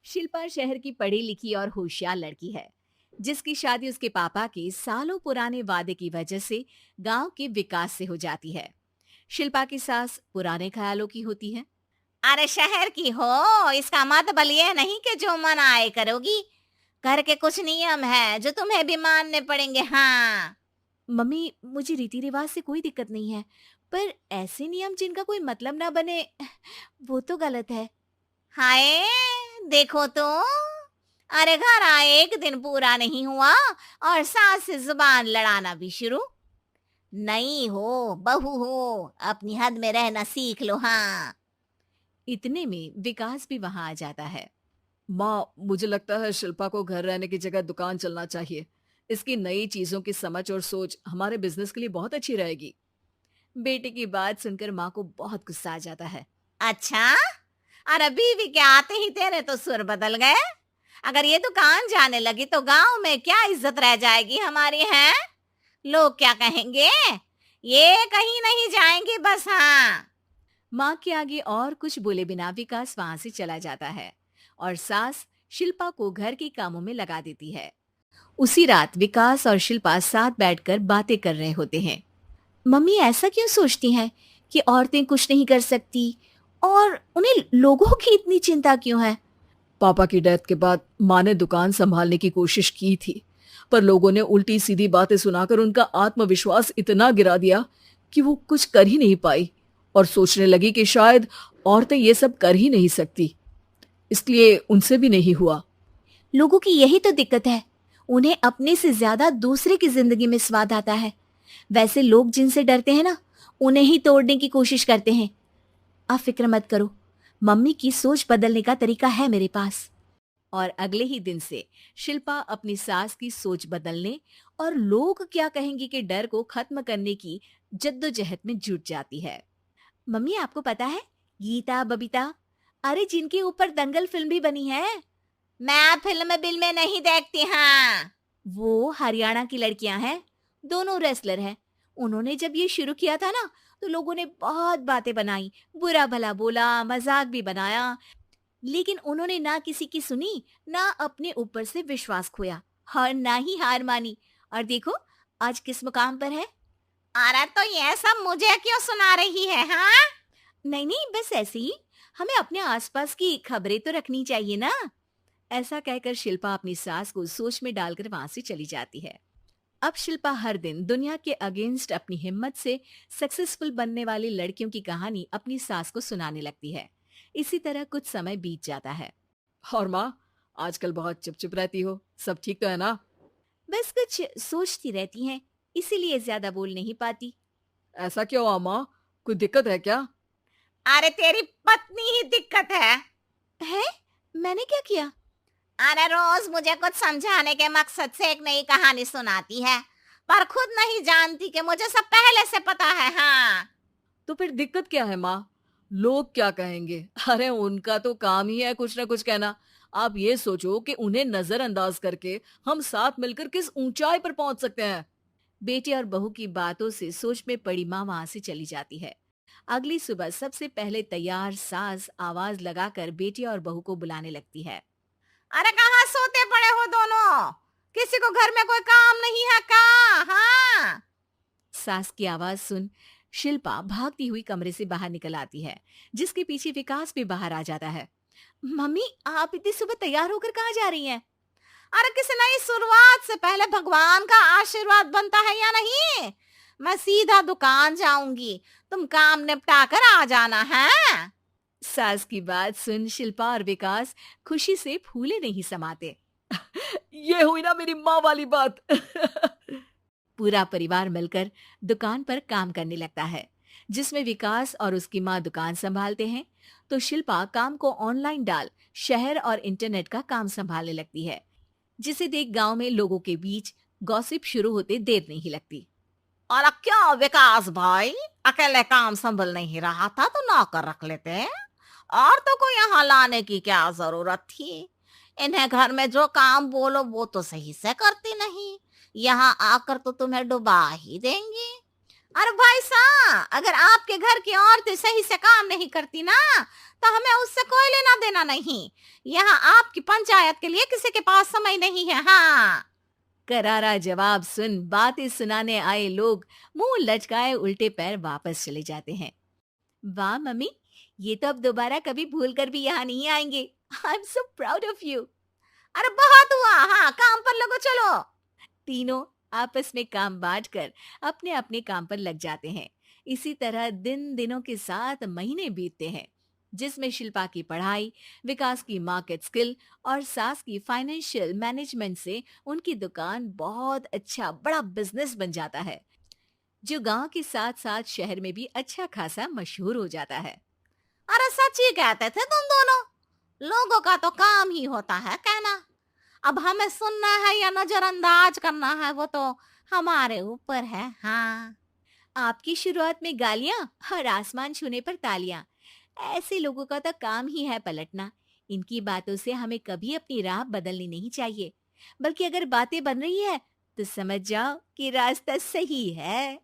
शिल्पा शहर की पढ़ी लिखी और होशियार लड़की है, जिसकी शादी उसके पापा के सालों पुराने वादे की वजह से गांव के विकास से हो जाती है। शिल्पा की सास पुराने ख्यालों की होती है। अरे शहर की हो, इसका मतलब ये नहीं कि जो मन आए करोगी। घर के कुछ नियम है जो तुम्हें भी मानने पड़ेंगे। हाँ। मम्मी, मुझे रीति रिवाज से कोई दिक्कत नहीं है, पर ऐसे नियम जिनका कोई मतलब ना बने, वो तो गलत है। हाय, देखो तो। अरे घर आए एक दिन पूरा नहीं हुआ और सास से जुबान लड़ाना भी शुरू। नहीं हो, बहू हो, अपनी हद में रहना सीख लो। हाँ। इतने में विकास भी वहां आ जाता है। माँ, मुझे लगता है शिल्पा को घर रहने की जगह दुकान चलना चाहिए। इसकी नई चीजों की समझ और सोच हमारे बिजनेस के लिए बहुत अच्छी रहेगी। बेटे की बात सुनकर माँ को बहुत गुस्सा आ जाता है। अच्छा, और बीवी के आते ही तेरे तो सुर बदल गए। अगर ये दुकान जाने लगी तो गांव में क्या इज्जत रह जाएगी हमारी है? लोग क्या कहेंगे? ये कहीं नहीं जाएंगे बस। हाँ। माँ के आगे और कुछ बोले बिना विकास वहां से चला जाता है और सास शिल्पा को घर के कामों में लगा देती है। उसी रात विकास और शिल्पा साथ बैठकर बातें कर रहे होते हैं। मम्मी ऐसा क्यों सोचती हैं कि औरतें कुछ नहीं कर सकती, और उन्हें लोगों की इतनी चिंता क्यों है? पापा की डेथ के बाद माँ ने दुकान संभालने की कोशिश की थी, पर लोगों ने उल्टी सीधी बातें सुनाकर उनका आत्मविश्वास इतना गिरा दिया कि वो कुछ कर ही नहीं पाई और सोचने लगी कि शायद औरतें ये सब कर ही नहीं सकती, इसलिए उनसे भी नहीं हुआ। लोगों की यही तो दिक्कत है, उन्हें अपने से ज्यादा दूसरे की जिंदगी में स्वाद आता है। वैसे लोग जिनसे डरते हैं ना, उन्हें ही तोड़ने की कोशिश करते हैं। आप फिक्र मत करो, मम्मी की सोच बदलने का तरीका है मेरे पास। और अगले ही दिन से शिल्पा अपनी सास की सोच बदलने और लोग क्या कहेंगे के डर को खत्म करने की जद्दोजहद में जुट जाती है। मम्मी, आपको पता है, गीता बबीता, अरे जिनके ऊपर दंगल फिल्म भी बनी है, मैं फिल्म बिल में नहीं देखती। हाँ। वो हरियाणा की लड़कियां हैं। दोनों रेसलर हैं। उन्होंने जब ये शुरू किया था ना, तो लोगों ने बहुत बातें बनाई, बुरा भला बोला, मजाक भी बनाया, लेकिन उन्होंने ना किसी की सुनी, ना अपने ऊपर से विश्वास खोया और ना ही हार मानी। और देखो, आज किस मुकाम पर है। अरे तो ये सब मुझे क्यों सुना रही है? हाँ। नहीं नहीं, बस ऐसे ही, हमें अपने आसपास की खबरें तो रखनी चाहिए ना। ऐसा कहकर शिल्पा अपनी सास को सोच में डालकर वहां से चली जाती है। अब शिल्पा हर दिन दुनिया के अगेंस्ट अपनी हिम्मत से सक्सेसफुल बनने वाली लड़कियों की कहानी अपनी सास को सुनाने लगती है। इसी तरह कुछ समय बीत जाता है। और माँ, आजकल बहुत चुप चुप रहती हो, सब ठीक तो है ना? बस कुछ सोचती रहती हैं, इसीलिए ज्यादा बोल नहीं पाती। ऐसा क्यों हुआ माँ? कोई दिक्कत है क्या? अरे तेरी पत्नी ही दिक्कत है। है? मैंने क्या किया? अरे रोज मुझे कुछ समझाने के मकसद से एक नई कहानी सुनाती है, पर खुद नहीं जानती कि मुझे सब पहले से पता है। हाँ। तो फिर दिक्कत क्या है माँ? लोग क्या कहेंगे? अरे उनका तो काम ही है कुछ ना कुछ कहना। आप ये सोचो कि उन्हें नजरअंदाज करके हम साथ मिलकर किस ऊंचाई पर पहुंच सकते हैं। बेटे और बहू की बातों से सोच में पड़ी माँ वहां से चली जाती है। अगली सुबह सबसे पहले तैयार सास आवाज लगाकर बेटे और बहू को बुलाने लगती है। अरे कहाँ सोते पड़े हो दोनों? किसी को घर में कोई काम नहीं है का? हाँ। सास की आवाज सुन शिल्पा भागती हुई कमरे से बाहर निकल आती है, जिसके पीछे विकास भी बाहर आ जाता है। मम्मी, आप इतनी सुबह तैयार होकर कहाँ जा रही हैं? अरे किसी नई शुरुआत से पहले भगवान का आशीर्वाद बनता है या नहीं? मैं सीधा दुकान जाऊंगी, तुम काम निपटा कर आ जाना है। सास की बात सुन शिल्पा और विकास खुशी से फूले नहीं समाते। ये हुई ना मेरी माँ वाली बात। पूरा परिवार मिलकर दुकान पर काम करने लगता है, जिसमें विकास और उसकी माँ दुकान संभालते हैं, तो शिल्पा काम को ऑनलाइन डाल शहर और इंटरनेट का काम संभालने लगती है, जिसे देख गांव में लोगों के बीच गॉसिप शुरू होते देर नहीं लगती। और क्या विकास भाई, अकेले काम संभल नहीं रहा था तो नौकर रख लेते, और तो को यहाँ लाने की क्या जरूरत थी? इन्हें घर में जो काम बोलो वो तो सही से करती नहीं, यहाँ आकर तो तुम्हें डुबा ही देंगी। अरे भाई साहब, अगर आपके घर की औरतें सही से काम नहीं करती ना, तो हमें उससे कोई लेना देना नहीं। यहाँ आपकी पंचायत के लिए किसी के पास समय नहीं है। हाँ। करारा जवाब सुन बातें सुनाने आए लोग मुंह लटकाए उल्टे पैर वापस चले जाते हैं। वाह मम्मी, ये तो अब दोबारा कभी भूल कर भी यहाँ नहीं आएंगे। I am so proud of you. अरे बहुत हुआ, हाँ काम पर लगो चलो। तीनों आपस में काम बांटकर अपने अपने काम पर लग जाते हैं। इसी तरह दिन दिनों के साथ महीने बीतते हैं, जिसमें शिल्पा की पढ़ाई, विकास की मार्केट स्किल और सास की फाइनेंशियल मैनेजमेंट से उनकी दुकान बहुत अच्छा बड़ा बिजनेस बन जाता है, जो गांव के साथ साथ शहर में भी अच्छा खासा मशहूर हो जाता है। अरे सच ही कहते थे तुम दोनों। लोगों का तो काम ही होता है कहना। अब हमें सुनना है या नजरअंदाज करना है, वो तो हमारे ऊपर है। हाँ। आपकी शुरुआत में गालियां और आसमान छूने पर तालियां, ऐसे लोगों का तो काम ही है पलटना। इनकी बातों से हमें कभी अपनी राह बदलनी नहीं चाहिए, बल्कि अगर बातें बन रही है तो समझ जाओ कि रास्ता सही है।